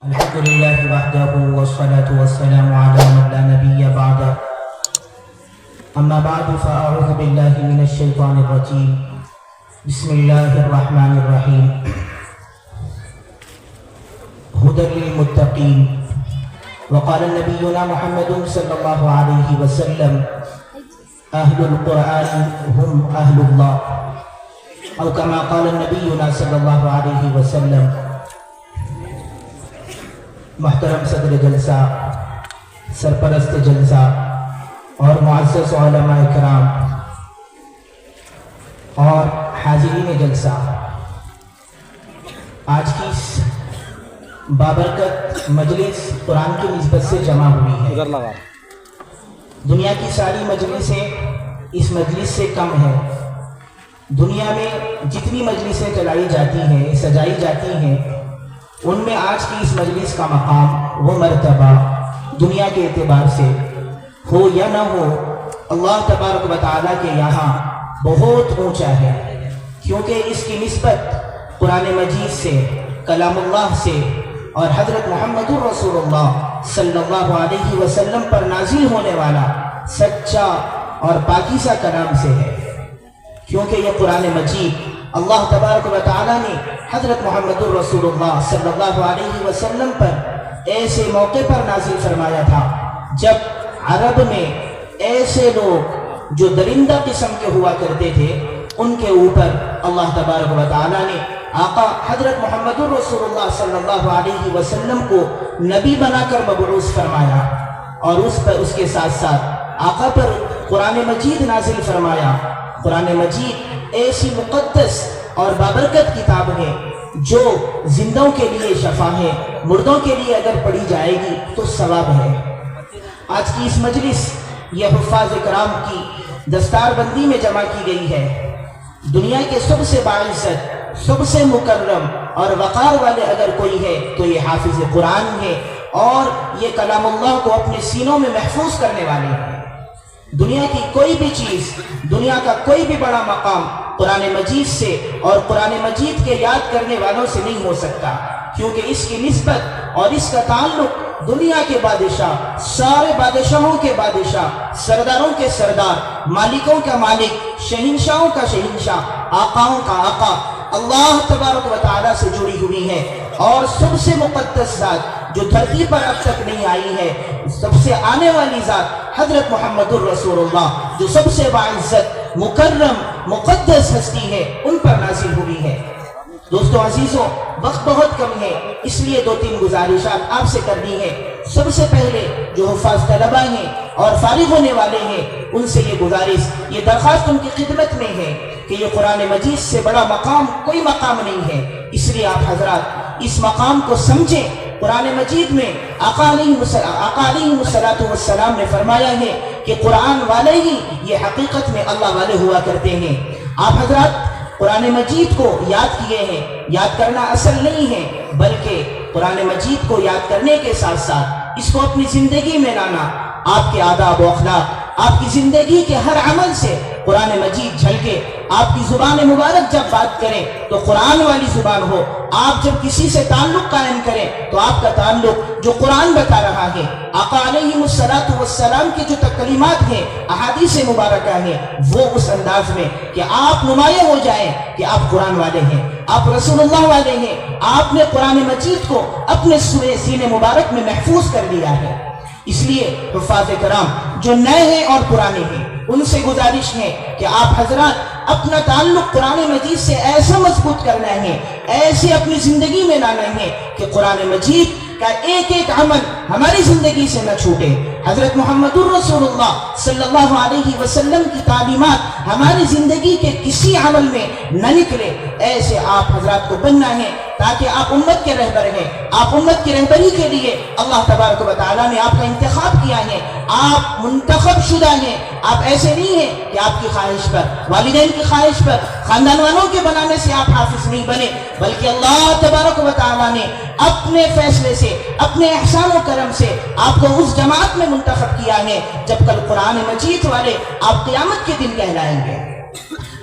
الحمد لله وحده والصلاة والسلام على من لا نبي بعده أما بعد فأعوذ بالله من الشيطان الرجيم بسم الله الرحمن الرحيم هدى للمتقين وقال نبينا محمد صلى الله عليه وسلم أهل القرآن هم أهل الله أو كما قال نبينا صلى الله عليه وسلم. محترم صدر جلسہ، سرپرست جلسہ اور معزز علماء کرام اور حاضرین جلسہ، آج کی اس بابرکت مجلس قرآن کی نسبت سے جمع ہوئی ہے. دنیا کی ساری مجلسیں اس مجلس سے کم ہیں. دنیا میں جتنی مجلسیں چلائی جاتی ہیں، سجائی جاتی ہیں، ان میں آج کی اس مجلس کا مقام، وہ مرتبہ دنیا کے اعتبار سے ہو یا نہ ہو، اللہ تبارک و تعالیٰ کے یہاں بہت اونچا ہے، کیونکہ اس کی نسبت قرآن مجید سے، کلام اللہ سے اور حضرت محمد رسول اللہ صلی اللہ علیہ وسلم پر نازل ہونے والا سچا اور پاکیزہ کلام سے ہے. کیونکہ یہ قرآن مجید اللہ تبارک و تعالیٰ نے حضرت محمد رسول اللہ صلی اللہ علیہ وسلم پر ایسے موقع پر نازل فرمایا تھا جب عرب میں ایسے لوگ جو درندہ قسم کے ہوا کرتے تھے، ان کے اوپر اللہ تبارک و تعالیٰ نے آقا حضرت محمد رسول اللہ صلی اللہ علیہ وسلم کو نبی بنا کر مبعوث فرمایا، اور اس کے ساتھ ساتھ آقا پر قرآن مجید نازل فرمایا. قرآن مجید ایسی مقدس اور بابرکت کتاب ہے جو زندوں کے لیے شفا ہے، مردوں کے لیے اگر پڑھی جائے گی تو ثواب ہے. آج کی اس مجلس یہ حفاظ کرام کی دستار بندی میں جمع کی گئی ہے. دنیا کے سب سے باعزت، سب سے مکرم اور وقار والے اگر کوئی ہے تو یہ حافظ قرآن ہے، اور یہ کلام اللہ کو اپنے سینوں میں محفوظ کرنے والے ہیں. دنیا کی کوئی بھی چیز، دنیا کا کوئی بھی بڑا مقام قرآن مجید سے اور قرآن مجید کے یاد کرنے والوں سے نہیں ہو سکتا، کیونکہ اس کی نسبت اور اس کا تعلق دنیا کے بادشاہ، سارے بادشاہوں کے بادشاہ، سرداروں کے سردار، مالکوں کا مالک، شہنشاہوں کا شہنشاہ، آقاؤں کا آقا اللہ تبارک و تعالیٰ سے جڑی ہوئی ہے. اور سب سے مقدس ذات جو دھرتی پر اب تک نہیں آئی ہے، سب سے آنے والی ذات حضرت محمد الرسول اللہ جو سب سے باعزت، مکرم، مقدس ہستی ہے، ان پر نازل ہوئی ہے. دوستو عزیزوں، وقت بہت کم ہے، اس لیے 2-3 گزارشات آپ سے کرنی ہے. سب سے پہلے جو حفاظ طلبہ ہیں اور فارغ ہونے والے ہیں، ان سے یہ گزارش، یہ درخواست ان کی خدمت میں ہے کہ یہ قرآن مجید سے بڑا مقام کوئی مقام نہیں ہے. اس لیے آپ حضرات اس مقام کو سمجھیں. قرآن مجید میں آقا علیہ السلام نے فرمایا ہے کہ قرآن والے ہی یہ حقیقت میں اللہ والے ہوا کرتے ہیں. آپ حضرات قرآن مجید کو یاد کیے ہیں. یاد کرنا اصل نہیں ہے، بلکہ قرآن مجید کو یاد کرنے کے ساتھ ساتھ اس کو اپنی زندگی میں لانا. آپ کے آداب و اخلاق، آپ کی زندگی کے ہر عمل سے قرآن مجید جھلکے. آپ کی زبان مبارک جب بات کریں تو قرآن والی زبان ہو. آپ جب کسی سے تعلق قائم کریں تو آپ کا تعلق جو قرآن بتا رہا ہے، آقا علیہ السلام کی جو کلمات ہیں، احادیث مبارکہ ہیں، وہ اس انداز میں کہ آپ نمایاں ہو جائیں کہ آپ قرآن والے ہیں، آپ رسول اللہ والے ہیں. آپ نے قرآن مجید کو اپنے سینے مبارک میں محفوظ کر لیا ہے. اس لیے حفاظ کرام جو نئے ہیں اور پرانے ہیں، ان سے گزارش ہے کہ آپ حضرات اپنا تعلق قرآن مجید سے ایسا مضبوط کرنا ہے، ایسے اپنی زندگی میں لانا ہے کہ قرآن مجید کا ایک ایک عمل ہماری زندگی سے نہ چھوٹے. حضرت محمد الرسول اللہ صلی اللہ علیہ وسلم کی تعلیمات ہماری زندگی کے کسی عمل میں نہ نکلے. ایسے آپ حضرات کو بننا ہے تاکہ آپ امت کے رہبر ہیں. آپ امت کی رہبری کے لیے اللہ تبارک و تعالیٰ نے آپ کا انتخاب کیا ہے. آپ منتخب شدہ ہیں. آپ ایسے نہیں ہیں کہ آپ کی خواہش پر، والدین کی خواہش پر، خاندان والوں کے بنانے سے آپ حافظ نہیں بنے، بلکہ اللہ تبارک و تعالیٰ نے اپنے فیصلے سے، اپنے احسان و کرم سے آپ کو اس جماعت میں منتخب کیا ہے جب کل قرآن مجید والے آپ قیامت کے دن کہلائیں گے.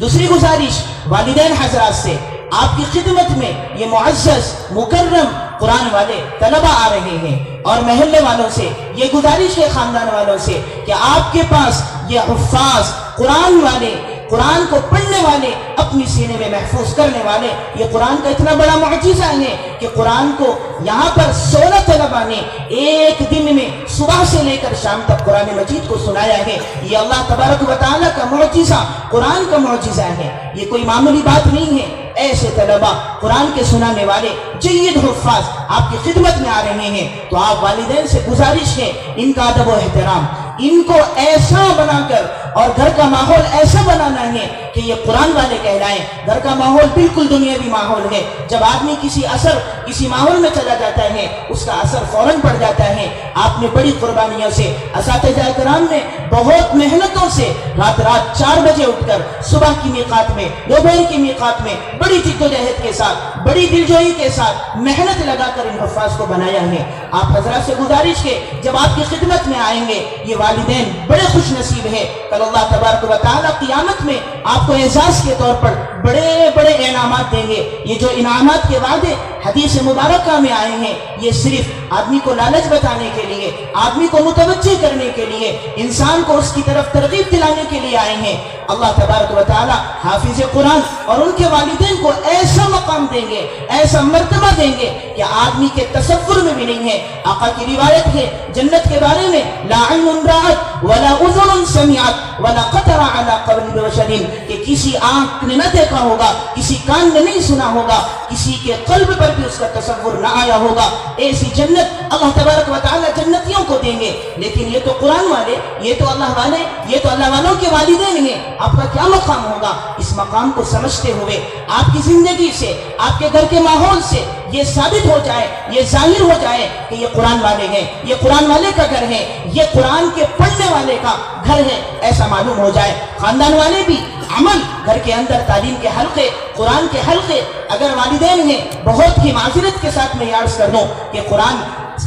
دوسری گزارش والدین حضرات سے، آپ کی خدمت میں یہ معزز، مکرم قرآن والے طلبہ آ رہے ہیں اور محلے والوں سے یہ گزارش ہے، خاندان والوں سے، کہ آپ کے پاس یہ حفاظ قرآن والے، قرآن کو پڑھنے والے، اپنی سینے میں محفوظ کرنے والے، یہ قرآن کا اتنا بڑا معجزہ ہے کہ قرآن کو یہاں پر 16 طلبہ نے ایک دن میں صبح سے لے کر شام تک قرآن مجید کو سنایا ہے۔ یہ اللہ تبارک و تعالیٰ کا معجزہ، قرآن کا معجزہ ہے، یہ کوئی معمولی بات نہیں ہے۔ ایسے طلبہ قرآن کے سنانے والے جید حفاظ آپ کی خدمت میں آ رہے ہیں، تو آپ والدین سے گزارش ہے ان کا ادب و احترام، ان کو ایسا بنا کر اور گھر کا ماحول ایسا بنانا ہے کہ یہ قرآن والے کہلائیں۔ گھر کا ماحول بالکل دنیاوی ماحول ہے، جب آدمی کسی ماحول میں چلا جاتا ہے اس کا اثر فوراً پڑ جاتا ہے۔ آپ نے بڑی قربانیوں سے، اساتذہ کرام نے بہت محنتوں سے رات 4 بجے اٹھ کر صبح کی میقات میں، دوپہر کی میقات میں بڑی جدوجہد کے ساتھ، بڑی دلجوئی کے ساتھ محنت لگا کر ان حفاظ کو بنایا ہے۔ آپ حضرات سے گزارش ہے جب آپ کی خدمت میں آئیں گے یہ والدین بڑے خوش نصیب ہے، کل اللہ تبارک و تعالیٰ قیامت میں آپ کو اعزاز کے طور پر بڑے بڑے انعامات دیں گے۔ یہ جو انعامات کے وعدے حدیث مبارکہ میں آئے ہیں یہ صرف آدمی کو لالچ بتانے کے لیے، آدمی کو متوجہ کرنے کے لیے، انسان کو اس کی طرف ترغیب دلانے کے لیے آئے ہیں۔ اللہ تبارک و تعالیٰ حافظ قرآن اور ان کے والدین کو ایسا مقام دیں گے، ایسا مرتبہ دیں گے کہ آدمی کے تصور میں بھی نہیں ہے۔ آقا کی روایت ہے جنت کے بارے میں، لا عین رأت ولا اذن سمعت ولا خطر علی قلب بشر، کہ کسی آنکھ نے نہ دیکھا ہوگا، کسی کان نے نہیں سنا ہوگا، کسی کے قلب پر بھی اس کا تصور نہ آیا ہوگا۔ ایسی جنت اللہ تبارک و تعالیٰ جنتیوں کو دیں گے۔ لیکن یہ تو قرآن والے، یہ تو اللہ والے، یہ تو اللہ والوں کے والدین ہیں، آپ کا کیا مقام ہوگا؟ اس مقام کو سمجھتے ہوئے آپ کی زندگی سے، آپ کے گھر کے ماحول سے یہ ثابت ہو جائے، یہ ظاہر ہو جائے کہ یہ قرآن والے ہیں، یہ قرآن والے کا گھر ہے، یہ قرآن کے پڑھنے والے کا گھر ہے، ایسا معلوم ہو جائے۔ خاندان والے بھی عمل، گھر کے اندر تعلیم کے حلقے، قرآن کے حلقے، اگر والدین ہیں بہت ہی معذرت کے ساتھ میں عرض کر دوں کہ قرآن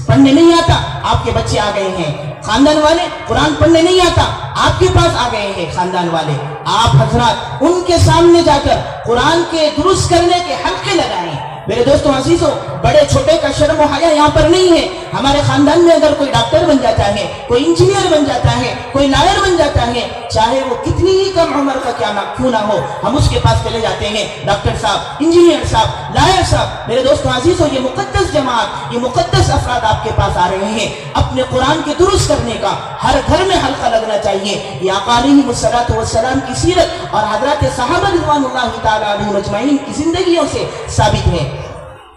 پڑھنے نہیں آتا، آپ کے بچے آ گئے ہیں، خاندان والے قرآن پڑھنے نہیں آتا، آپ کے پاس آ گئے ہیں خاندان والے، آپ حضرات ان کے سامنے جا کر قرآن کے درست کرنے کے حلقے لگائیں۔ میرے دوستوں عزیزوں، بڑے چھوٹے کا شرم و حیا یہاں پر نہیں ہے۔ ہمارے خاندان میں اگر کوئی ڈاکٹر بن جاتا ہے، کوئی انجینئر بن جاتا ہے، کوئی لائر بن جاتا ہے، چاہے وہ کتنی ہی کم عمر کا کیوں نہ ہو، ہم اس کے پاس چلے جاتے ہیں، ڈاکٹر صاحب، انجینئر صاحب، لائر صاحب۔ میرے دوستوں عزیزوں، یہ مقدس جماعت، یہ مقدس افراد آپ کے پاس آ رہے ہیں، اپنے قرآن کے درست کرنے کا ہر گھر میں حلقہ لگنا چاہیے۔ یہ آقا علیہ الصلوۃ والسلام کی سیرت اور حضرات صحابہ رضوان اللہ تعالیٰ علیہم اجمعین کی زندگیوں سے ثابت ہے۔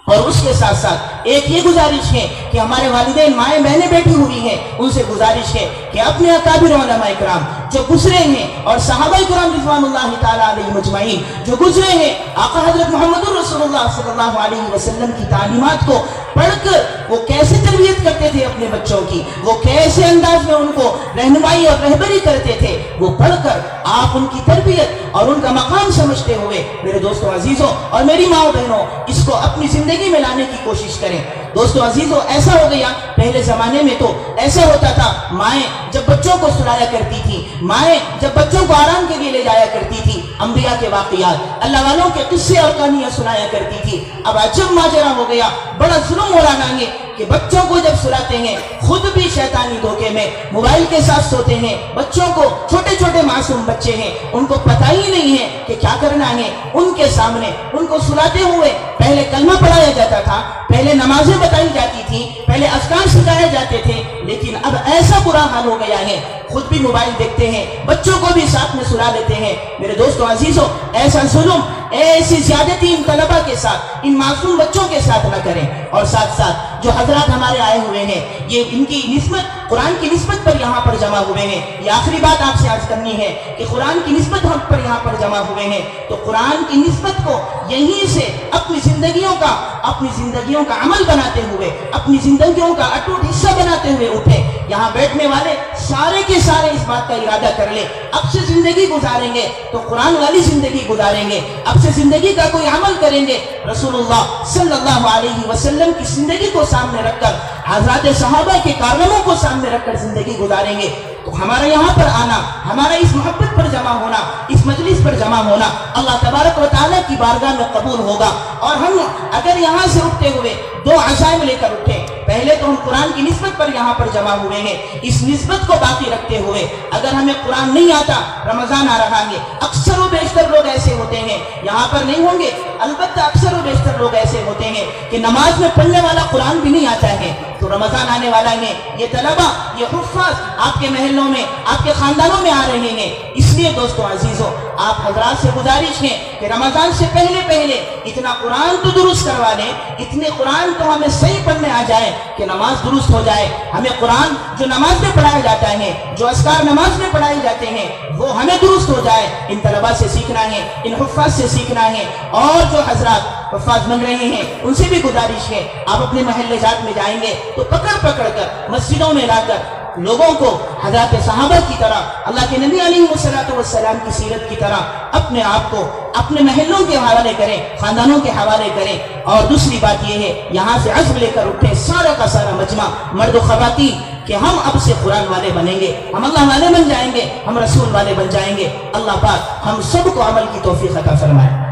اور اس کے ساتھ ساتھ ایک یہ گزارش ہے کہ ہمارے والدین، مائیں بہنیں بیٹھی ہوئی ہیں، ان سے گزارش ہے کہ اپنے اکابر علماء کرام جو گزرے ہیں اور صحابہ کرام رضوان اللہ تعالیٰ علیہ مجمعین جو گزرے ہیں، آقا حضرت محمد رسول اللہ صلی اللہ علیہ وسلم کی تعلیمات کو پڑھ کر وہ کیسے تربیت کرتے تھے اپنے بچوں کی، وہ کیسے انداز میں ان کو رہنمائی اور رہبری کرتے تھے، وہ پڑھ کر آپ ان کی تربیت اور ان کا مقام سمجھتے ہوئے میرے دوستوں عزیزوں اور میری ماں بہنوں اس کو اپنی زندگی میں لانے کی کوشش کریں۔ دوستوں عزیزوں، ایسا ہو گیا، پہلے زمانے میں تو ایسا ہوتا تھا، مائیں جب بچوں کو سلایا کرتی تھی، مائیں جب بچوں کو آرام کے لیے لے جایا کرتی تھی، انبیاء کے واقعات، اللہ والوں کے قصے اور کہانیاں سنایا کرتی تھی۔ اب عجب ماجرا ہو گیا، بڑا ظلم ہو رہا ہے کہ بچوں کو جب سلاتے ہیں خود بھی شیطانی دھوکے میں موبائل کے ساتھ سوتے ہیں۔ بچوں کو، چھوٹے چھوٹے معصوم بچے ہیں، ان کو پتہ ہی نہیں ہے کہ کیا کرنا ہے۔ ان کے سامنے ان کو سلاتے ہوئے پہلے کلمہ پڑھایا جاتا تھا، پہلے نمازیں بتائی جاتی تھی، پہلے اذکار سکھائے جاتے تھے، لیکن اب ایسا برا حال ہو گیا ہے، خود بھی موبائل دیکھتے ہیں، بچوں کو بھی ساتھ میں سلا لیتے ہیں۔ میرے دوستوں عزیزوں، ایسا ظلم، ایسی زیادتی ان طلبہ کے ساتھ، ان معصوم بچوں کے ساتھ نہ کریں۔ اور ساتھ ساتھ جو حضرات ہمارے آئے ہوئے ہیں، یہ ان کی نسبت قرآن کی نسبت پر یہاں پر جمع ہوئے ہیں۔ یہ آخری بات آپ سے عرض کرنی ہے کہ قرآن کی نسبت ہم پر یہاں پر جمع ہوئے ہیں، تو قرآن کی نسبت کو یہیں سے اپنی زندگیوں کا عمل بناتے ہوئے، اپنی زندگیوں کا اٹوٹ حصہ بناتے ہوئے اٹھیں۔ یہاں بیٹھنے والے سارے کے سارے اس بات کا ارادہ کر لیں، اب سے زندگی گزاریں گے تو قرآن والی زندگی گزاریں گے، اب سے زندگی کا کوئی عمل کریں گے رسول اللہ صلی اللہ علیہ وسلم کی زندگی کو سامنے رکھ کر، حضرات صحابہ کے کارناموں کو سامنے رکھ کر زندگی گزاریں گے۔ تو ہمارا یہاں پر آنا, ہمارا اس محبت پر جمع ہونا, اس مجلس پر جمع ہونا اللہ تبارک و تعالیٰ کی بارگاہ میں قبول ہوگا. اور ہم اگر یہاں سے اٹھتے ہوئے دو عزائم لے کر اٹھے, پہلے تو ہم قرآن کی نسبت پر یہاں پر جمع ہوئے ہیں, اس نسبت کو باقی رکھتے ہوئے اگر ہمیں قرآن نہیں آتا, رمضان آ رہا ہے, اکثر و بیشتر لوگ ایسے ہوتے ہیں, یہاں پر نہیں ہوں گے البتہ اکثر و بیشتر لوگ ایسے ہوتے ہیں کہ نماز میں پڑھنے والا قرآن بھی نہیں آتا ہے, تو رمضان آنے والا ہے, یہ طلبہ, یہ حفاظ آپ کے محلوں میں, آپ کے خاندانوں میں آ رہے ہیں. اس لیے دوستو عزیزو, آپ حضرات سے گزارش ہے کہ رمضان سے پہلے پہلے اتنا قرآن تو درست کروا لیں, اتنے قرآن تو ہمیں صحیح پڑھنے آ جائے کہ نماز درست ہو جائے. ہمیں قرآن جو نماز میں پڑھایا جاتا ہے, جو اذکار نماز میں پڑھائے جاتے ہیں, وہ ہمیں درست ہو جائے. ان طلبہ سے سیکھنا ہے, ان حفاظ سے سیکھنا ہے. اور جو حضرات حفاظ بن رہے ہیں ان سے بھی گزارش ہے, آپ اپنے محلے جات میں جائیں گے تو پکڑ پکڑ کر مسجدوں میں لا کر لوگوں کو حضرات صحابہ کی طرح, اللہ کے نبی علیہ السلام کی سیرت کی طرح اپنے آپ کو اپنے محلوں کے حوالے کریں, خاندانوں کے حوالے کریں. اور دوسری بات یہ ہے, یہاں سے عزم لے کر اٹھے سارا کا سارا مجمع, مرد و خواتین, کہ ہم اب سے قرآن والے بنیں گے, ہم اللہ والے بن جائیں گے, ہم رسول والے بن جائیں گے. اللہ پاک ہم سب کو عمل کی توفیق عطا فرمائے.